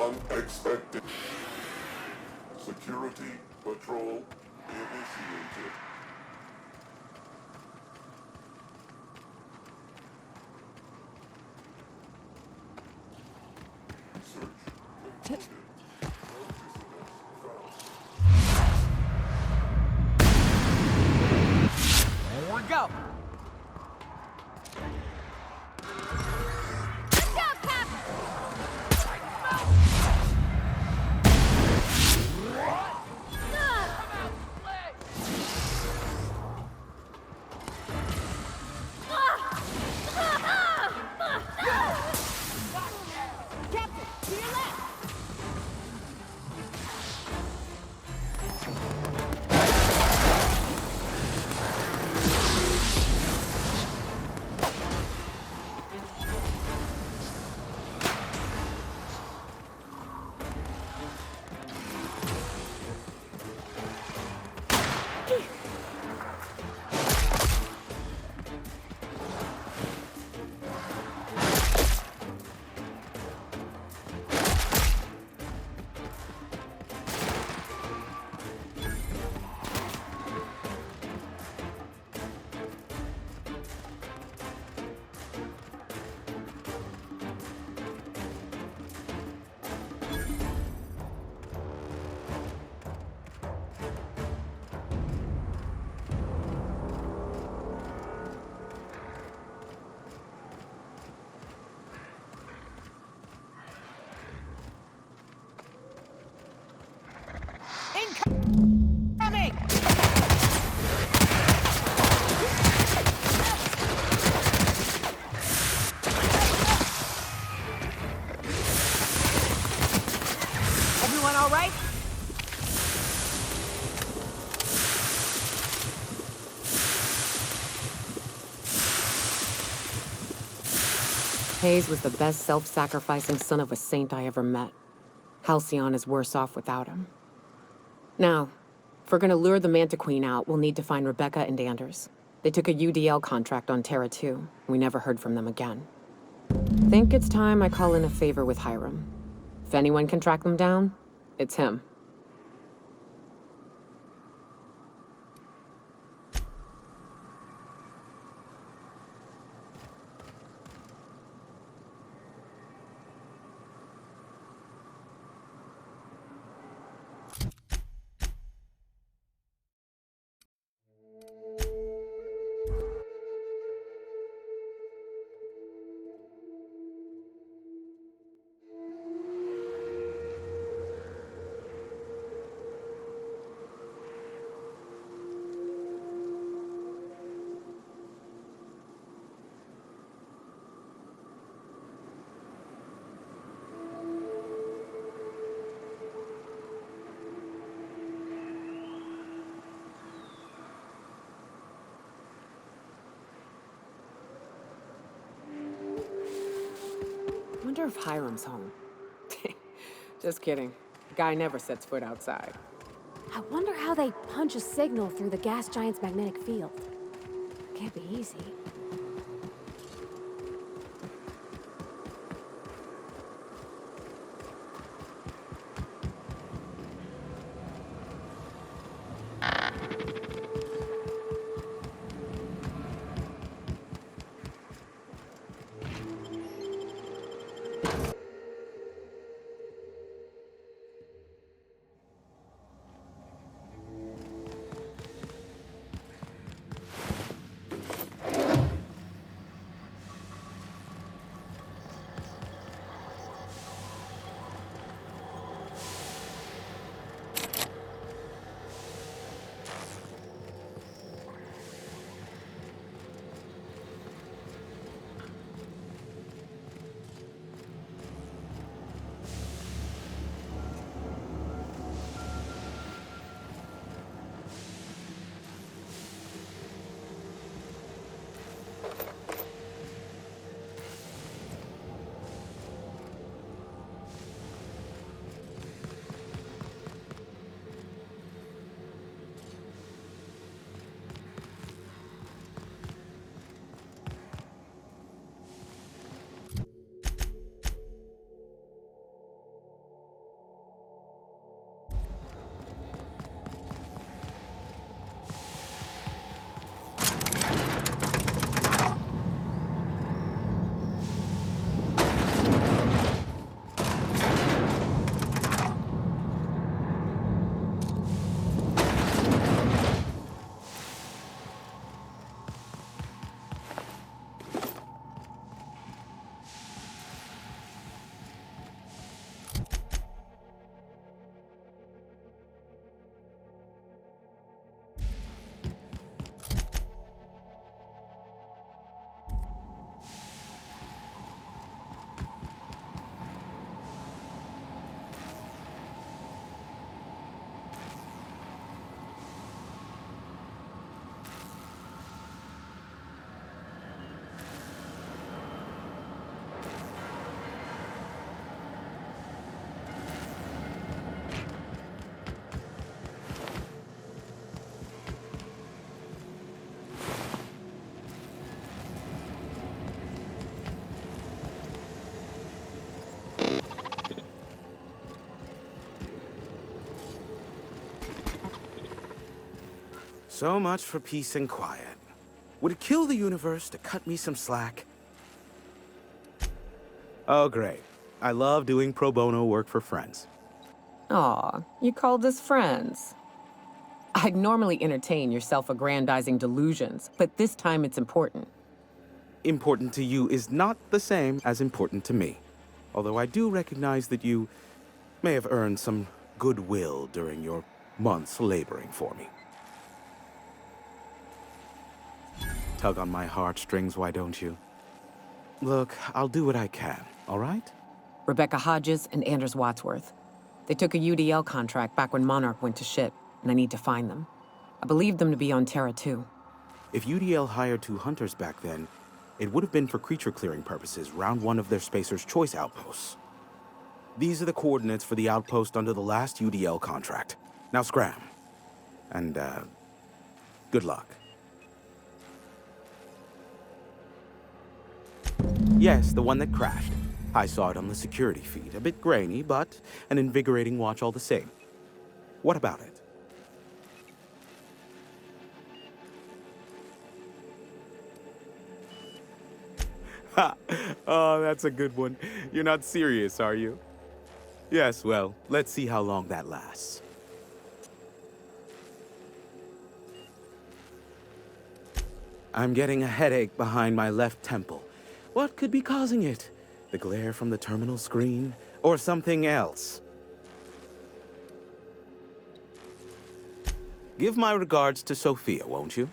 Unexpected. Security patrol initiated. Search concluded. No visitors found. There we go! Incoming! Everyone all right? Hayes was the best self-sacrificing son of a saint I ever met. Halcyon is worse off without him. Now, if we're gonna lure the Mantiqueen out, we'll need to find Rebecca and Anders. They took a UDL contract on Terra 2. We never heard from them again. Think it's time I call in a favor with Hiram. If anyone can track them down, it's him. Wonder if Hiram's home. Just kidding. The guy never sets foot outside. I wonder how they punch a signal through the gas giant's magnetic field. Can't be easy. So much for peace and quiet. Would it kill the universe to cut me some slack? Oh, great. I love doing pro bono work for friends. Aw, you called us friends. I'd normally entertain your self-aggrandizing delusions, but this time it's important. Important to you is not the same as important to me. Although I do recognize that you may have earned some goodwill during your months laboring for me. Tug on my heartstrings, why don't you? Look, I'll do what I can, all right? Rebecca Hodges and Anders Wadsworth. They took a UDL contract back when Monarch went to shit, and I need to find them. I believed them to be on Terra 2. If UDL hired 2 hunters back then, it would have been for creature clearing purposes, round 1 of their Spacer's Choice outposts. These are the coordinates for the outpost under the last UDL contract. Now scram. And, good luck. Yes, the one that crashed. I saw it on the security feed. A bit grainy, but an invigorating watch all the same. What about it? Ha! Oh, that's a good one. You're not serious, are you? Yes, well, let's see how long that lasts. I'm getting a headache behind my left temple. What could be causing it? The glare from the terminal screen? Or something else? Give my regards to Sophia, won't you?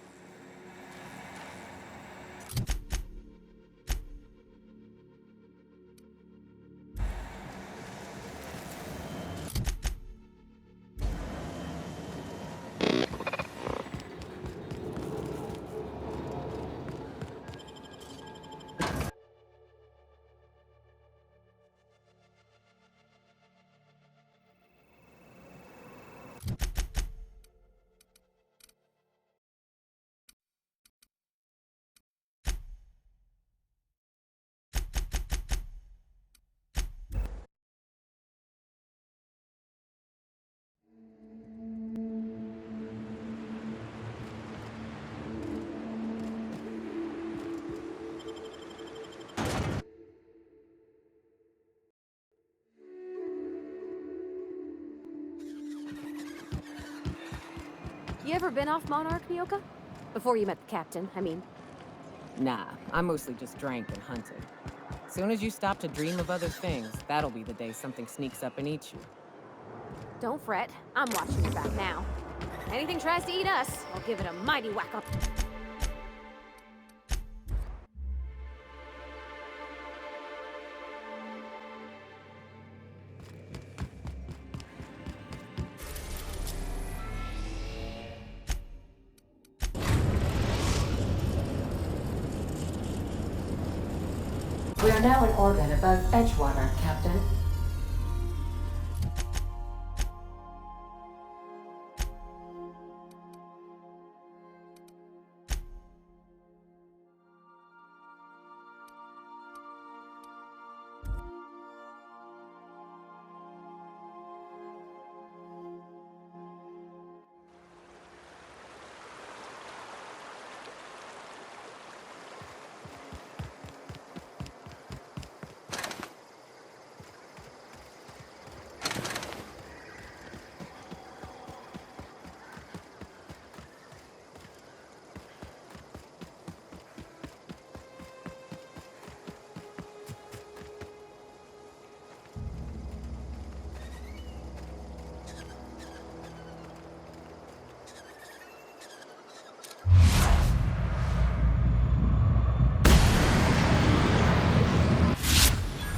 You ever been off Monarch, Nyoka? Before you met the captain, I mean. Nah, I mostly just drank and hunted. Soon as you stop to dream of other things, that'll be the day something sneaks up and eats you. Don't fret, I'm watching your back now. Anything tries to eat us, I'll give it a mighty whack up. We are now in orbit above Edgewater, Captain.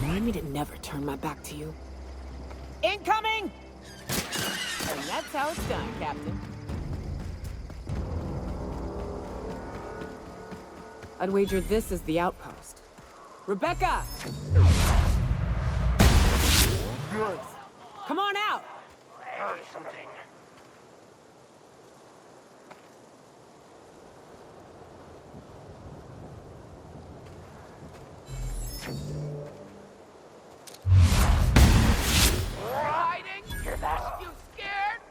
Remind me to never turn my back to you. Incoming! And that's how it's done, Captain. I'd wager this is the outpost. Rebecca! Good. Come on out! I heard something. Hiding? Hear that? You scared?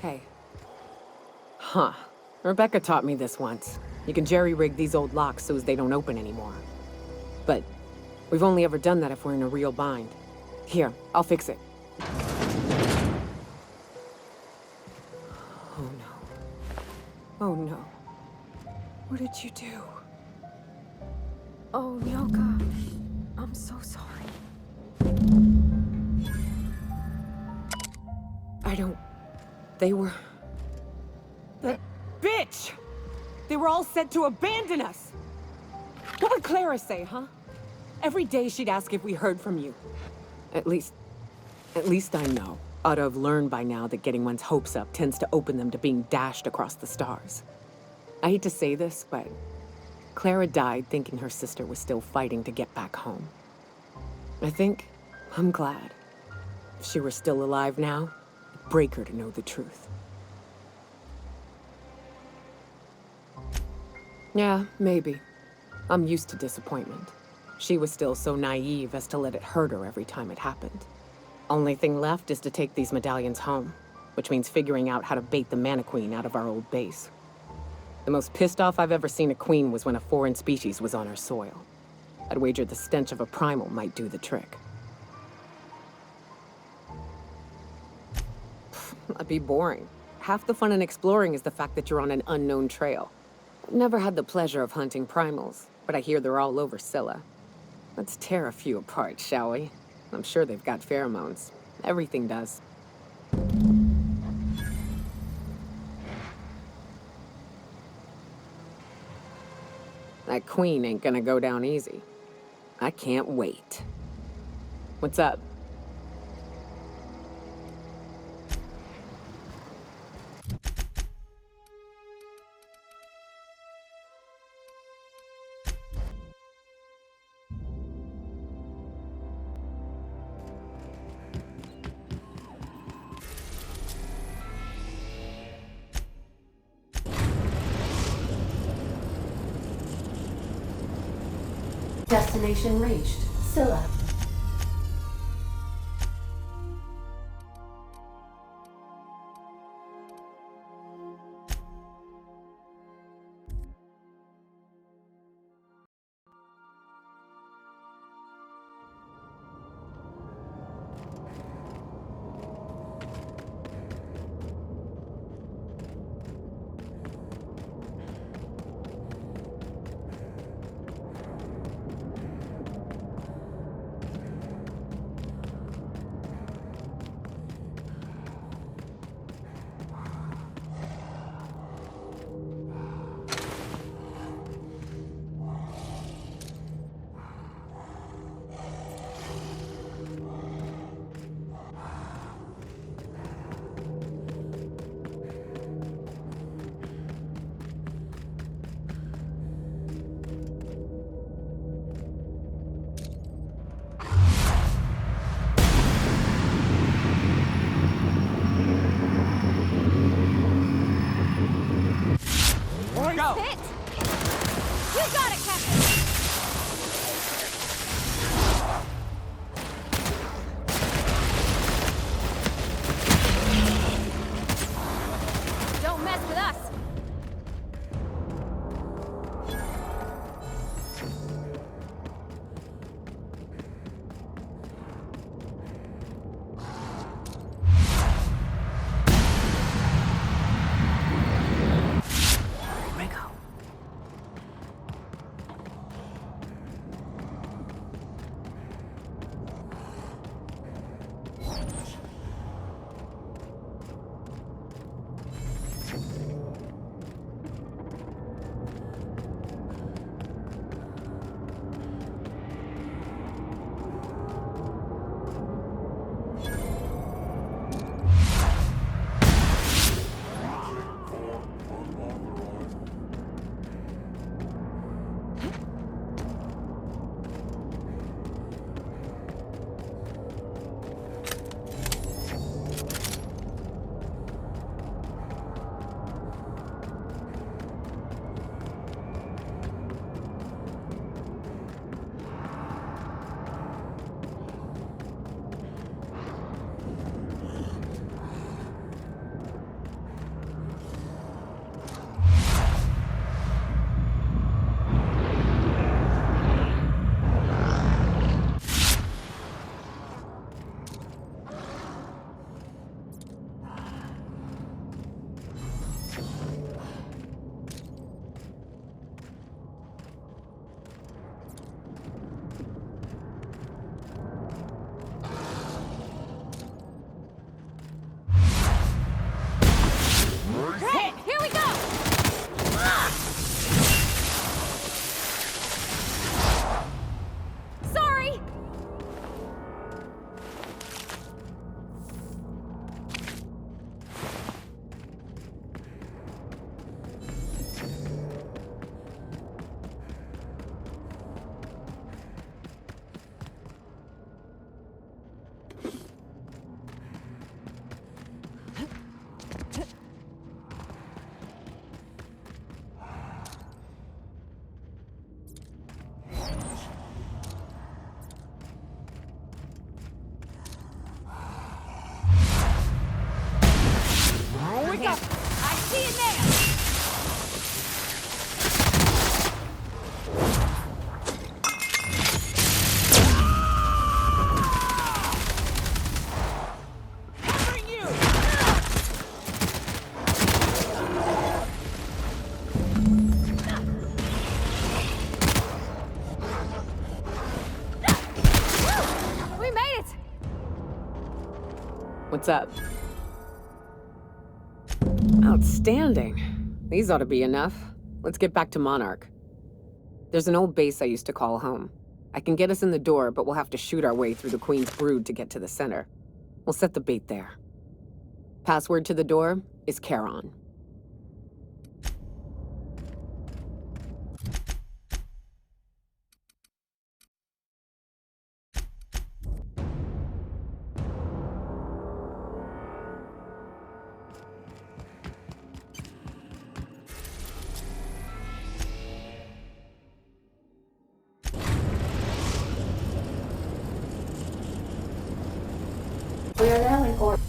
Hey. Huh. Rebecca taught me this once. You can jerry-rig these old locks so as they don't open anymore. But we've only ever done that if we're in a real bind. Here, I'll fix it. Oh no. Oh no. What did you do? Oh, Nyoka. I'm so sorry. I don't... They were... That bitch! They were all set to abandon us! What would Clara say, huh? Every day she'd ask if we heard from you. At least I know. Ought to have learned by now that getting one's hopes up tends to open them to being dashed across the stars. I hate to say this, but Clara died thinking her sister was still fighting to get back home. I'm glad. If she were still alive now, it'd break her to know the truth. Yeah, maybe. I'm used to disappointment. She was still so naive as to let it hurt her every time it happened. Only thing left is to take these medallions home, which means figuring out how to bait the Mantiqueen out of our old base. The most pissed off I've ever seen a queen was when a foreign species was on her soil. I'd wager the stench of a primal might do the trick. That'd be boring. Half the fun in exploring is the fact that you're on an unknown trail. I've never had the pleasure of hunting primals, but I hear they're all over Scylla. Let's tear a few apart, shall we? I'm sure they've got pheromones. Everything does. That queen ain't gonna go down easy. I can't wait. What's up? Destination reached. Scylla. What's up? Outstanding. These ought to be enough. Let's get back to Monarch. There's an old base I used to call home. I can get us in the door, but we'll have to shoot our way through the Queen's brood to get to the center. We'll set the bait there. Password to the door is Charon. We are now in orbit.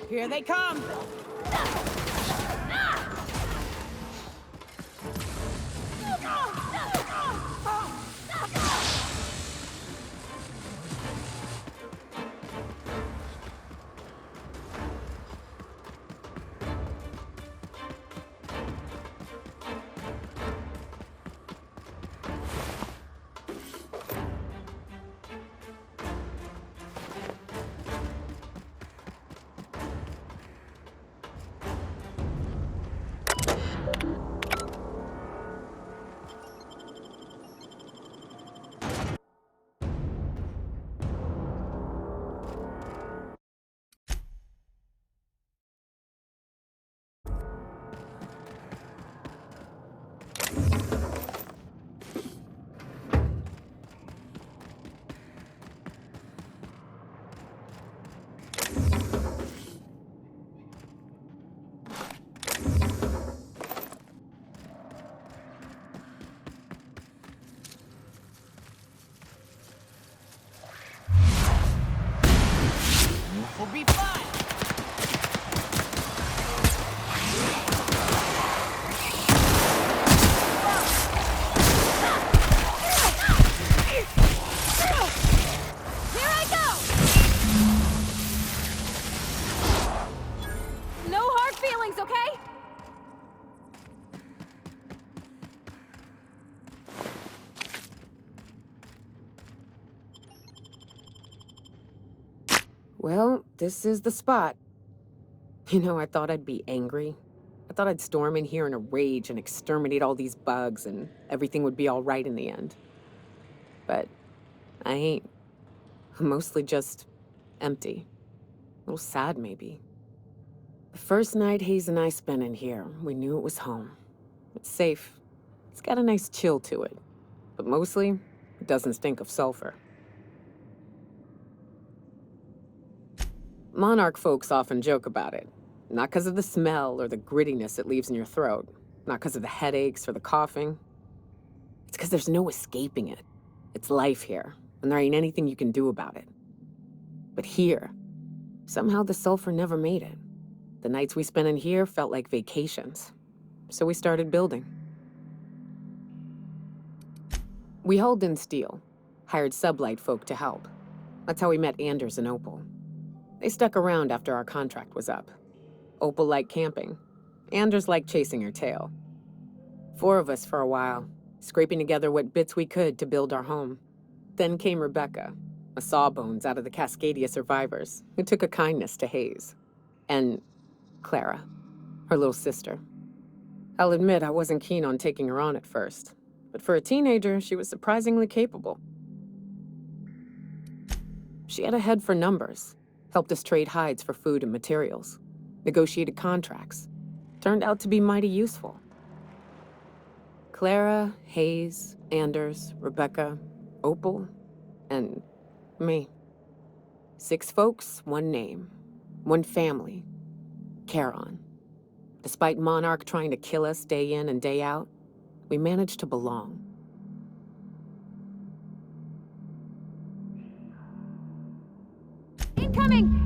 Here they come! Will be fun! Here I go! No hard feelings, okay? Well, this is the spot. You know, I thought I'd be angry. I thought I'd storm in here in a rage and exterminate all these bugs and everything would be all right in the end. But I ain't. I'm mostly just empty. A little sad, maybe. The first night Hayes and I spent in here, we knew it was home. It's safe. It's got a nice chill to it. But mostly, it doesn't stink of sulfur. Monarch folks often joke about it. Not because of the smell or the grittiness it leaves in your throat. Not because of the headaches or the coughing. It's because there's no escaping it. It's life here, and there ain't anything you can do about it. But here, somehow the sulfur never made it. The nights we spent in here felt like vacations. So we started building. We hauled in steel. Hired sublight folk to help. That's how we met Anders and Opal. They stuck around after our contract was up. Opal liked camping. Anders liked chasing her tail. 4 of us for a while, scraping together what bits we could to build our home. Then came Rebecca, a sawbones out of the Cascadia survivors, who took a kindness to Hayes. And Clara, her little sister. I'll admit I wasn't keen on taking her on at first, but for a teenager, she was surprisingly capable. She had a head for numbers, helped us trade hides for food and materials, negotiated contracts. Turned out to be mighty useful. Clara, Hayes, Anders, Rebecca, Opal, and me. 6 folks, 1 name, 1 family. Charon. Despite Monarch trying to kill us day in and day out, we managed to belong. Incoming!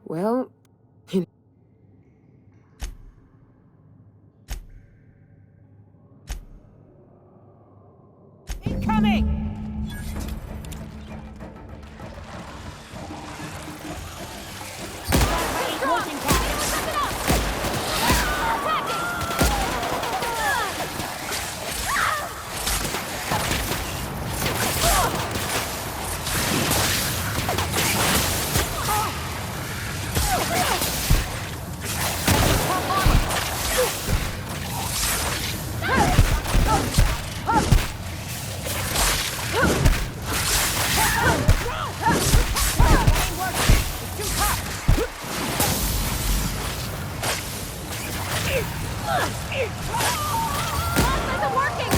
Well, Incoming! Working captain. Isn't working!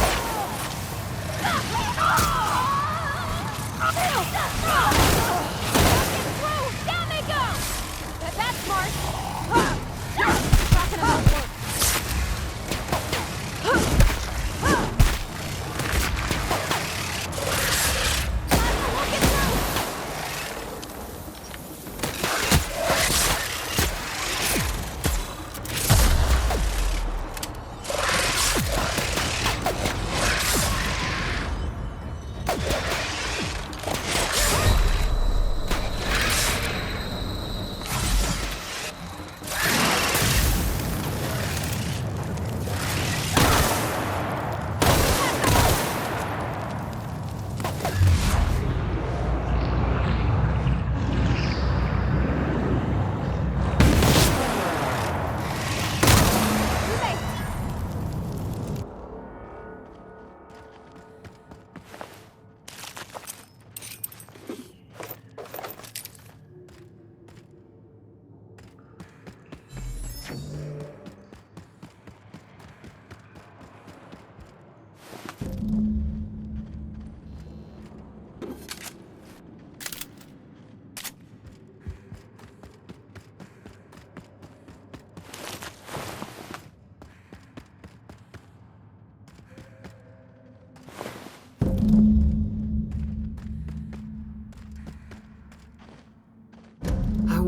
Down they go! That's smart! Not gonna help work.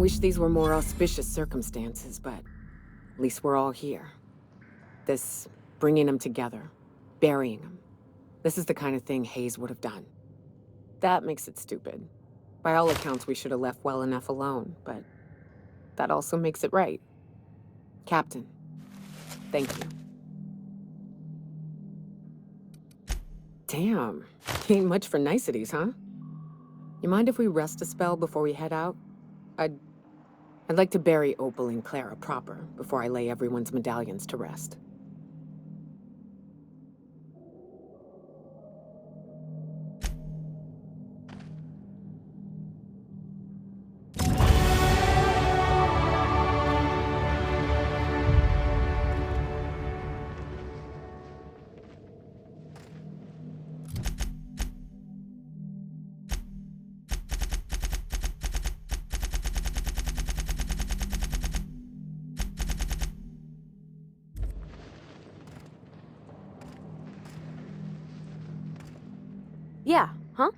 wish these were more auspicious circumstances, but at least we're all here. This bringing them together, burying them. This is the kind of thing Hayes would have done. That makes it stupid. By all accounts, we should have left well enough alone, but that also makes it right. Captain, thank you. Damn, ain't much for niceties, huh? You mind if we rest a spell before we head out? I'd like to bury Opal and Clara proper before I lay everyone's medallions to rest. Yeah, huh?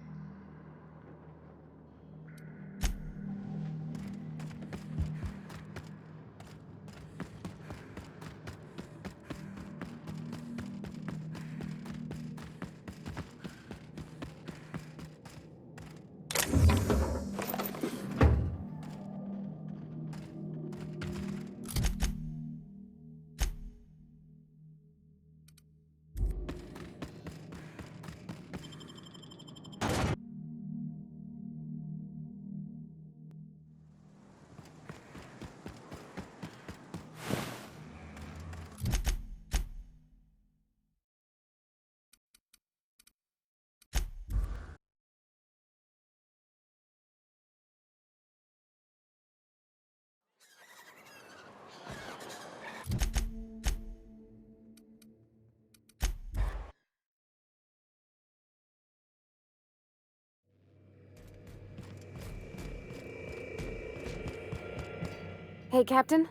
Hey, Captain.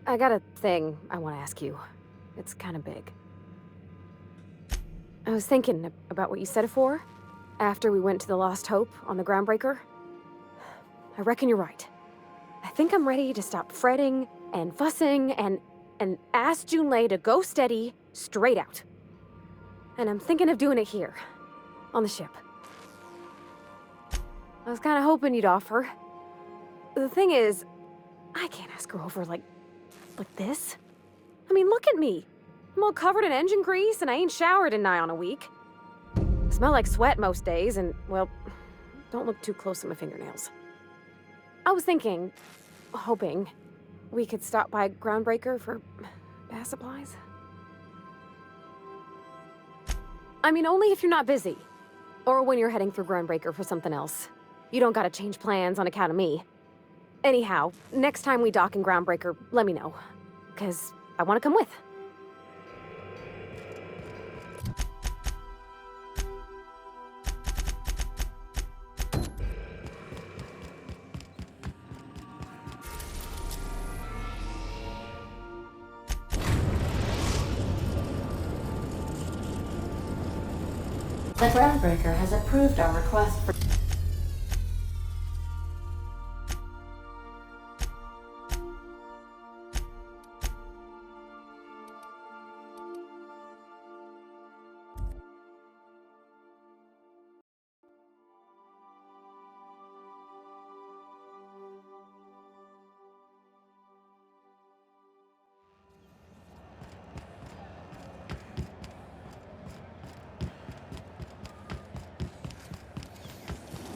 I got a thing I want to ask you. It's kind of big. I was thinking about what you said before, after we went to the Lost Hope on the Groundbreaker. I reckon you're right. I think I'm ready to stop fretting and fussing and ask Junlei to go steady, straight out. And I'm thinking of doing it here, on the ship. I was kind of hoping you'd offer. The thing is, I can't ask her over like this. I mean, look at me. I'm all covered in engine grease and I ain't showered in nigh on a week. I smell like sweat most days and, well, don't look too close at my fingernails. I was thinking, hoping, we could stop by Groundbreaker for bath supplies. I mean, only if you're not busy. Or when you're heading through Groundbreaker for something else. You don't gotta change plans on account of me. Anyhow, next time we dock in Groundbreaker, let me know. 'Cause I want to come with. The Groundbreaker has approved our request for...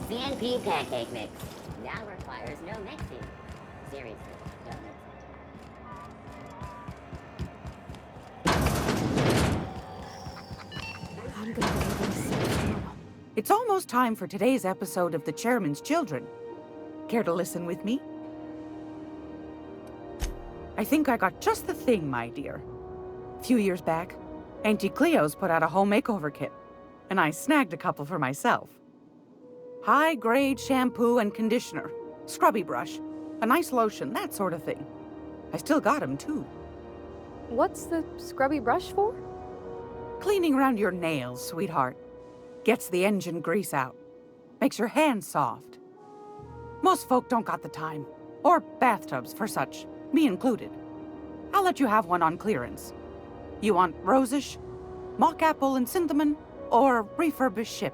CNP pancake mix now requires no mixing. Seriously, don't mix it. I'm gonna do this. It's almost time for today's episode of The Chairman's Children. Care to listen with me? I think I got just the thing, my dear. A few years back, Auntie Cleo's put out a home makeover kit, and I snagged a couple for myself. High-grade shampoo and conditioner, scrubby brush, a nice lotion, that sort of thing. I still got 'em, too. What's the scrubby brush for? Cleaning around your nails, sweetheart. Gets the engine grease out. Makes your hands soft. Most folk don't got the time. Or bathtubs for such, me included. I'll let you have one on clearance. You want rosish, mock apple and cinnamon, or refurbished ship?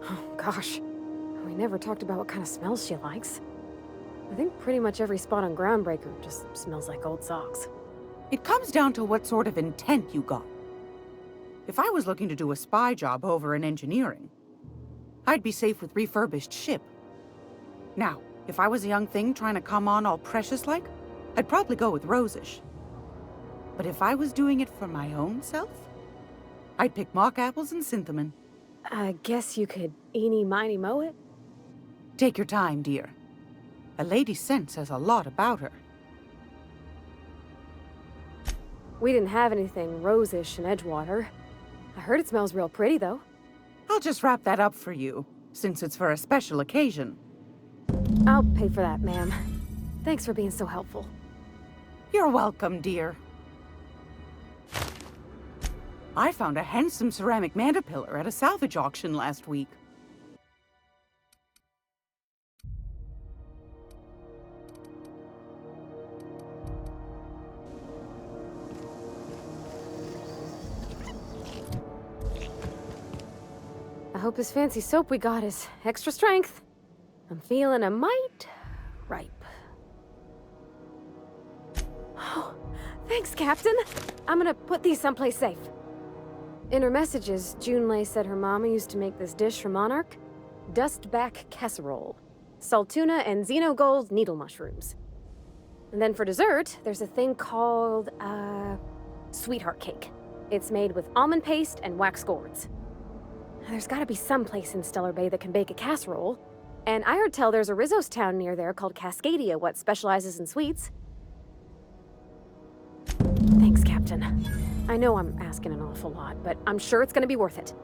Oh, gosh. We never talked about what kind of smells she likes. I think pretty much every spot on Groundbreaker just smells like old socks. It comes down to what sort of intent you got. If I was looking to do a spy job over in engineering, I'd be safe with refurbished ship. Now, if I was a young thing trying to come on all precious-like, I'd probably go with rosish. But if I was doing it for my own self, I'd pick mock apples and cinnamon. I guess you could eeny-miny mow it? Take your time, dear. A lady's scent says a lot about her. We didn't have anything rosish in Edgewater. I heard it smells real pretty, though. I'll just wrap that up for you, since it's for a special occasion. I'll pay for that, ma'am. Thanks for being so helpful. You're welcome, dear. I found a handsome ceramic mandapillar at a salvage auction last week. I hope this fancy soap we got is extra strength. I'm feeling a mite ripe. Oh, thanks, Captain. I'm gonna put these someplace safe. In her messages, Junlei said her mama used to make this dish for Monarch. Dustback casserole. Saltuna and Xenogold needle mushrooms. And then for dessert, there's a thing called, sweetheart cake. It's made with almond paste and wax gourds. There's gotta be some place in Stellar Bay that can bake a casserole. And I heard tell there's a Rizzo's town near there called Cascadia what specializes in sweets. Thanks, Captain. I know I'm asking an awful lot, but I'm sure it's gonna be worth it.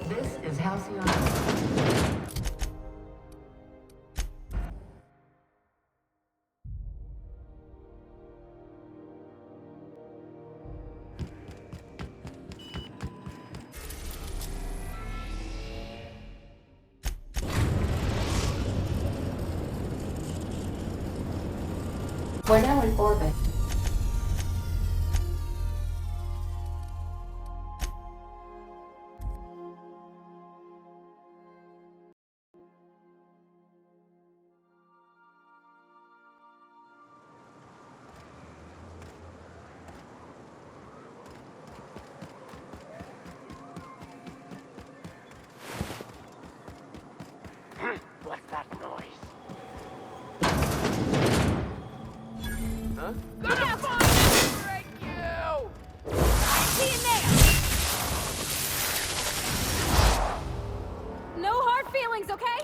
This is Halcyon. We're now in orbit. What's that noise? Look out! Break you! See in there! No hard feelings, okay?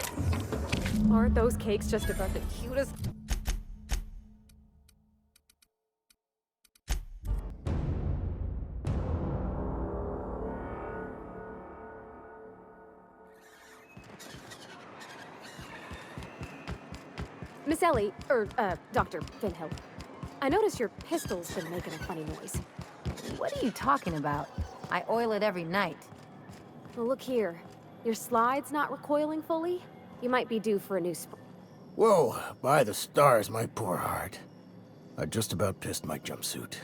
Aren't those cakes just about the cutest? Miss Ellie, Dr. Finhill. I noticed your pistol's been making a funny noise. What are you talking about? I oil it every night. Well, look here. Your slide's not recoiling fully. You might be due for a new Whoa, by the stars, my poor heart. I just about pissed my jumpsuit.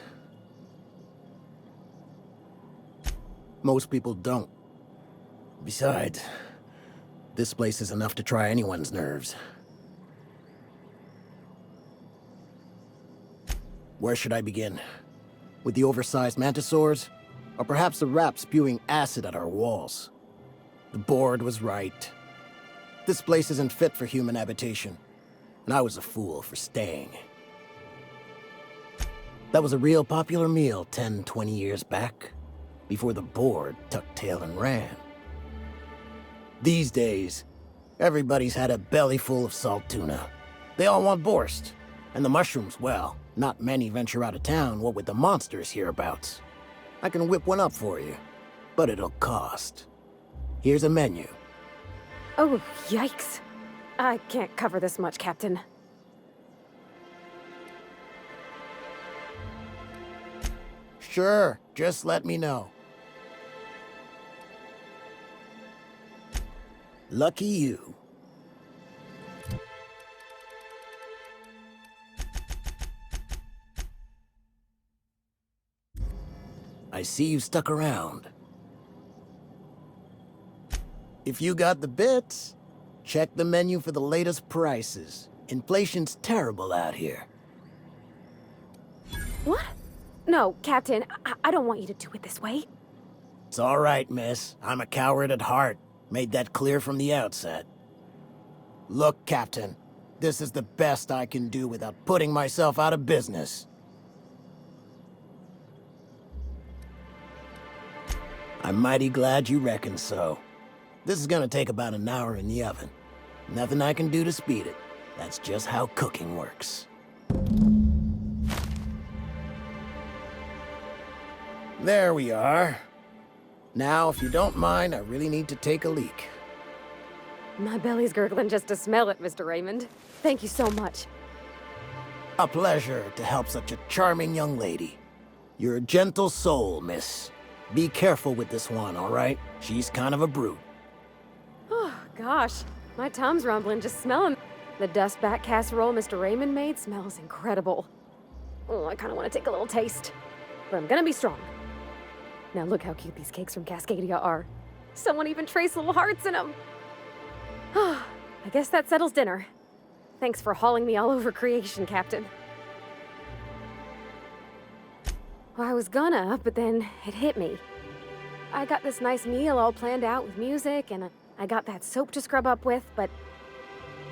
Most people don't. Besides, this place is enough to try anyone's nerves. Where should I begin? With the oversized mantisaurs? Or perhaps the rap spewing acid at our walls? The board was right. This place isn't fit for human habitation, and I was a fool for staying. That was a real popular meal 10, 20 years back, before the board tucked tail and ran. These days, everybody's had a belly full of salt tuna. They all want borscht, and the mushrooms, well, not many venture out of town, what with the monsters hereabouts. I can whip one up for you. but it'll cost. Here's a menu. Oh, yikes. I can't cover this much, Captain. Sure, just let me know. Lucky you. I see you stuck around. If you got the bits, check the menu for the latest prices. Inflation's terrible out here. What? No, Captain, I don't want you to do it this way. It's all right, miss. I'm a coward at heart. Made that clear from the outset. Look, Captain, this is the best I can do without putting myself out of business. I'm mighty glad you reckon so. This is gonna take about an hour in the oven. Nothing I can do to speed it. That's just how cooking works. There we are. Now, if you don't mind, I really need to take a leak. My belly's gurgling just to smell it, Mr. Raymond. Thank you so much. A pleasure to help such a charming young lady. You're a gentle soul, miss. Be careful with this one, all right? She's kind of a brute. Oh, gosh. My tum's rumbling just smelling. The dust-back casserole Mr. Raymond made smells incredible. Oh, I kind of want to take a little taste. But I'm gonna be strong. Now look how cute these cakes from Cascadia are. Someone even traced little hearts in them. I guess that settles dinner. Thanks for hauling me all over creation, Captain. Well, I was gonna, but then it hit me. I got this nice meal all planned out with music, and I got that soap to scrub up with, but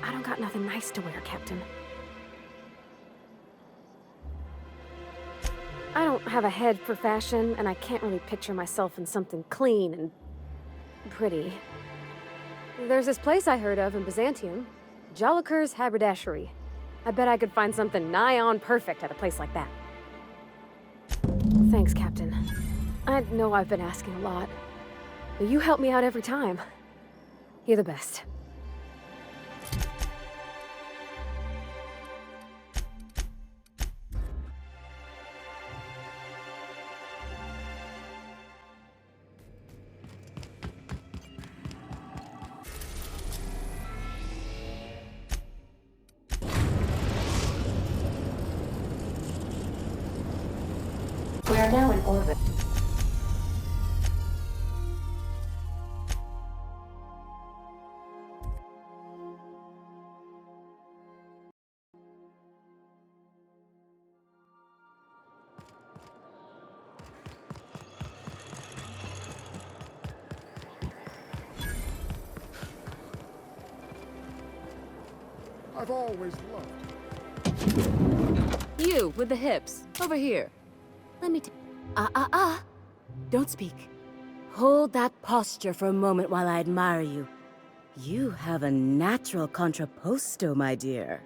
I don't got nothing nice to wear, Captain. I don't have a head for fashion, and I can't really picture myself in something clean and pretty. There's this place I heard of in Byzantium, Jolicoeur's Haberdashery. I bet I could find something nigh on perfect at a place like that. Thanks, Captain. I know I've been asking a lot, but you help me out every time. You're the best. We are now in orbit. I've always loved. You, with the hips. Over here. Let me Don't speak. Hold that posture for a moment while I admire you. You have a natural contrapposto, my dear.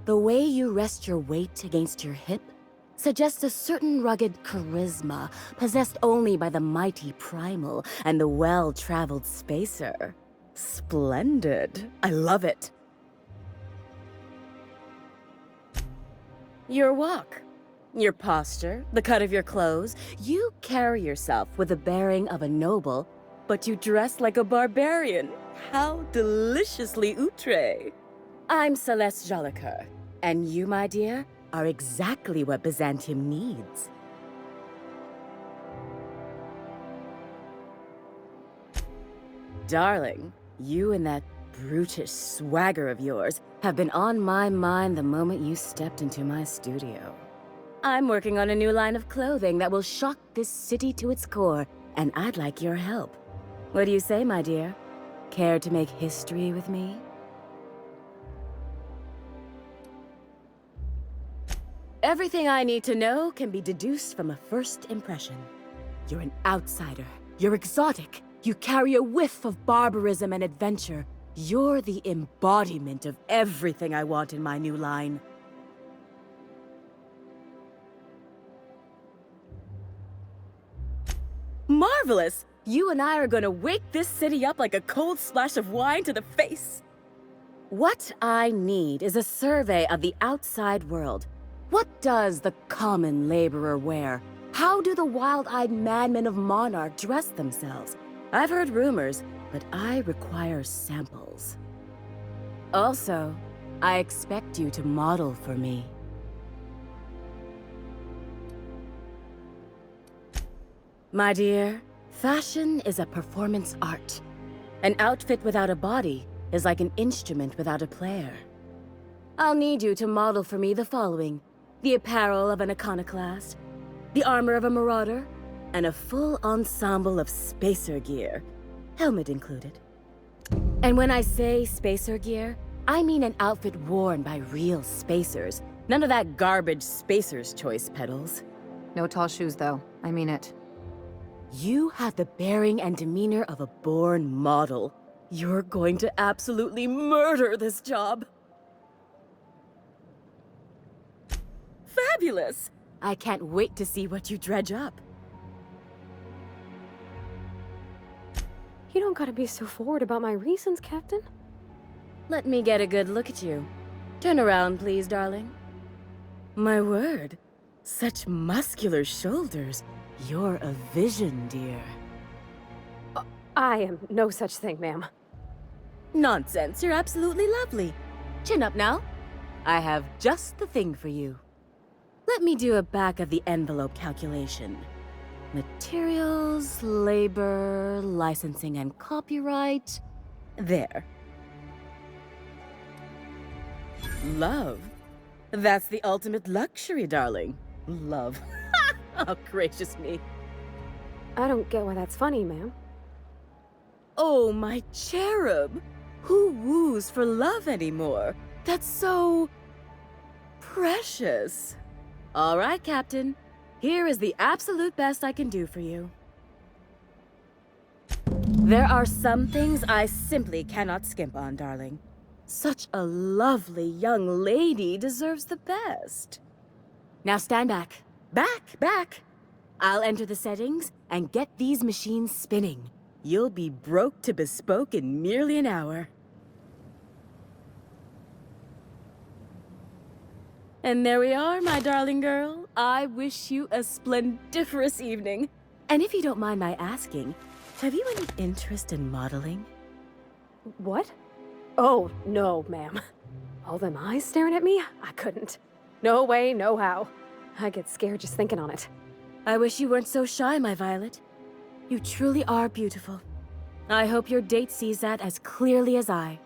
The way you rest your weight against your hip suggests a certain rugged charisma possessed only by the mighty primal and the well-traveled spacer. Splendid. I love it. Your walk. Your posture, the cut of your clothes, you carry yourself with the bearing of a noble, but you dress like a barbarian. How deliciously outre. I'm Celeste Jolicoeur, and you, my dear, are exactly what Byzantium needs. Darling, you and that brutish swagger of yours have been on my mind the moment you stepped into my studio. I'm working on a new line of clothing that will shock this city to its core, and I'd like your help. What do you say, my dear? Care to make history with me? Everything I need to know can be deduced from a first impression. You're an outsider. You're exotic. You carry a whiff of barbarism and adventure. You're the embodiment of everything I want in my new line. Marvelous! You and I are gonna wake this city up like a cold splash of wine to the face. What I need is a survey of the outside world. What does the common laborer wear? How do the wild-eyed madmen of Monarch dress themselves? I've heard rumors, but I require samples. Also, I expect you to model for me. My dear, fashion is a performance art. An outfit without a body is like an instrument without a player. I'll need you to model for me the following: the apparel of an iconoclast, the armor of a marauder, and a full ensemble of spacer gear, helmet included. And when I say spacer gear, I mean an outfit worn by real spacers. None of that garbage spacer's choice pedals. No tall shoes, though. I mean it. You have the bearing and demeanor of a born model. You're going to absolutely murder this job. Fabulous! I can't wait to see what you dredge up. You don't gotta be so forward about my reasons, Captain. Let me get a good look at you. Turn around, please, darling. My word, such muscular shoulders. You're a vision, dear. I am no such thing, ma'am. Nonsense, you're absolutely lovely. Chin up now. I have just the thing for you. Let me do a back-of-the-envelope calculation. Materials, labor, licensing and copyright. There. Love. That's the ultimate luxury, darling. Love. Oh, gracious me. I don't get why that's funny, ma'am. Oh, my cherub. Who woos for love anymore? That's so... precious. All right, Captain. Here is the absolute best I can do for you. There are some things I simply cannot skimp on, darling. Such a lovely young lady deserves the best. Now stand back. Back! I'll enter the settings and get these machines spinning. You'll be broke to bespoke in merely an hour. And there we are, my darling girl. I wish you a splendiferous evening. And if you don't mind my asking, have you any interest in modeling? What? Oh, no, ma'am. All them eyes staring at me? I couldn't. No way, no how. I get scared just thinking on it. I wish you weren't so shy, my Violet. You truly are beautiful. I hope your date sees that as clearly as I.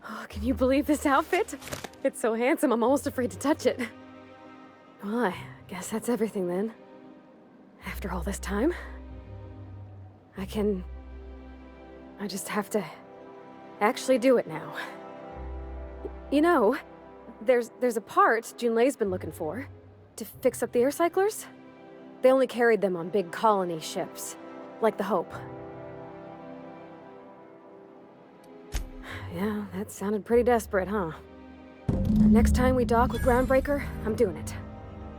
Oh, can you believe this outfit? It's so handsome, I'm almost afraid to touch it. Well, I guess that's everything then. After all this time, I just have to actually do it now. You know, there's a part Junlei's been looking for to fix up the air cyclers. They only carried them on big colony ships, like the Hope. Yeah, that sounded pretty desperate, huh? Next time we dock with Groundbreaker, I'm doing it.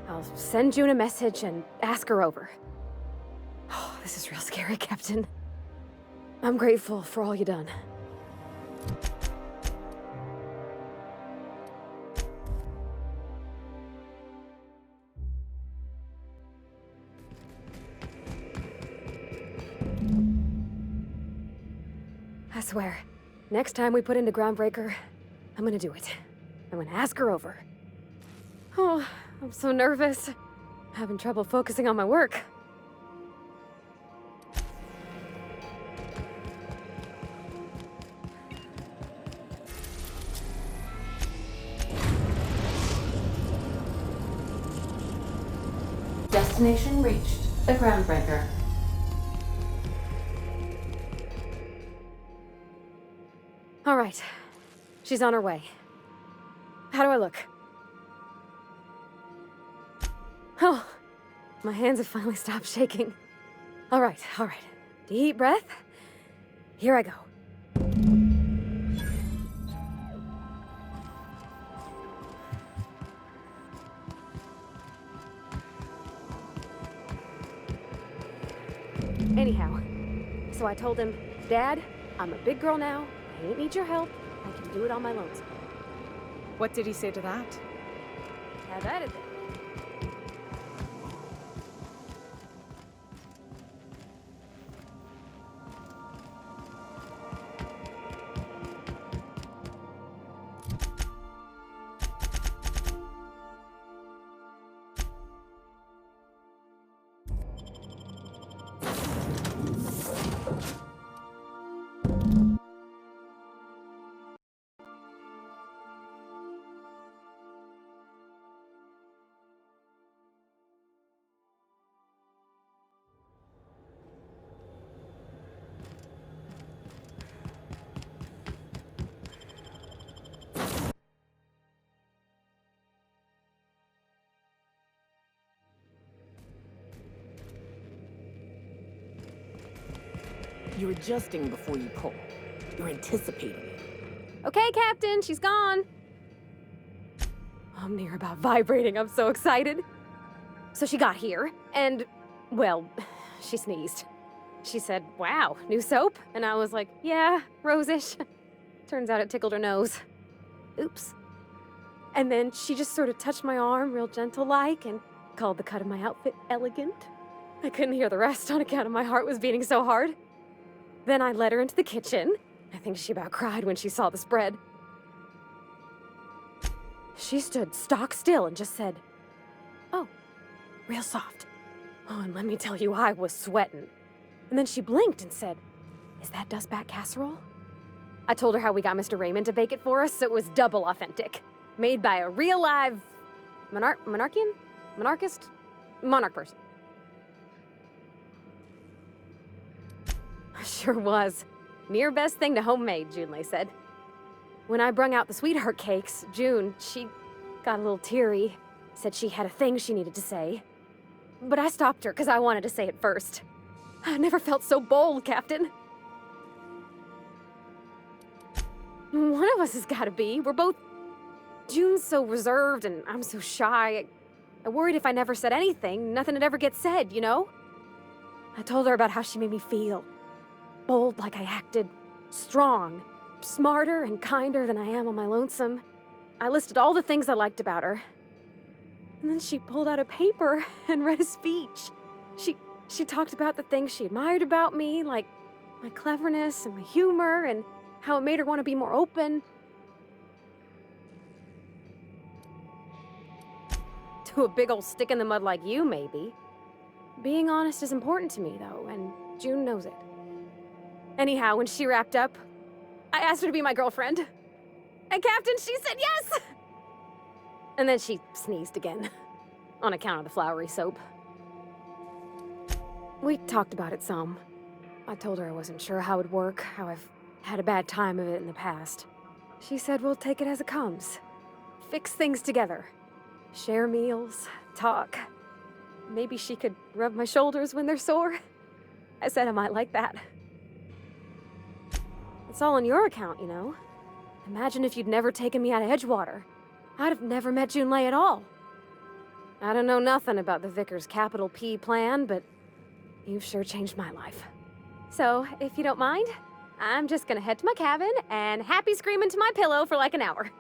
I'll send June a message and ask her over. Oh, this is real scary, Captain. I'm grateful for all you done. I swear, next time we put into Groundbreaker, I'm gonna do it. I'm gonna ask her over. Oh, I'm so nervous. Having trouble focusing on my work. Destination reached. The Groundbreaker. All right. She's on her way. How do I look? Oh, my hands have finally stopped shaking. All right. Deep breath. Here I go. Anyhow, so I told him, Dad, I'm a big girl now. I ain't need your help. I can do it on my lonesome. What did he say to that? Have at it then. You're adjusting before you pull. You're anticipating it. Okay, Captain, she's gone. I'm near about vibrating. I'm so excited. So she got here, and, well, she sneezed. She said, wow, new soap? And I was like, yeah, rose-ish. Turns out it tickled her nose. Oops. And then she just sort of touched my arm real gentle-like and called the cut of my outfit elegant. I couldn't hear the rest on account of my heart was beating so hard. Then I led her into the kitchen. I think she about cried when she saw the spread. She stood stock still and just said, oh, real soft. Oh, and let me tell you, I was sweating. And then she blinked and said, is that dustbat casserole? I told her how we got Mr. Raymond to bake it for us, so it was double authentic. Made by a real live monarch person. Sure was. Near best thing to homemade, Junlei said. When I brung out the sweetheart cakes, June, she got a little teary. Said she had a thing she needed to say. But I stopped her because I wanted to say it first. I never felt so bold, Captain. One of us has got to be. We're both... June's so reserved and I'm so shy. I worried if I never said anything, nothing would ever get said, you know? I told her about how she made me feel. Bold like I acted, strong, smarter and kinder than I am on my lonesome. I listed all the things I liked about her. And then she pulled out a paper and read a speech. She talked about the things she admired about me, like my cleverness and my humor, and how it made her want to be more open. To a big old stick in the mud like you, maybe. Being honest is important to me, though, and June knows it. Anyhow, when she wrapped up, I asked her to be my girlfriend. And Captain, she said yes! And then she sneezed again, on account of the flowery soap. We talked about it some. I told her I wasn't sure how it'd work, how I've had a bad time of it in the past. She said we'll take it as it comes. Fix things together. Share meals, talk. Maybe she could rub my shoulders when they're sore. I said I might like that. It's all on your account, you know. Imagine if you'd never taken me out of Edgewater. I'd have never met Junlei at all. I don't know nothing about the Vickers capital P plan, but you've sure changed my life. So, if you don't mind, I'm just gonna head to my cabin and happy scream into my pillow for like an hour.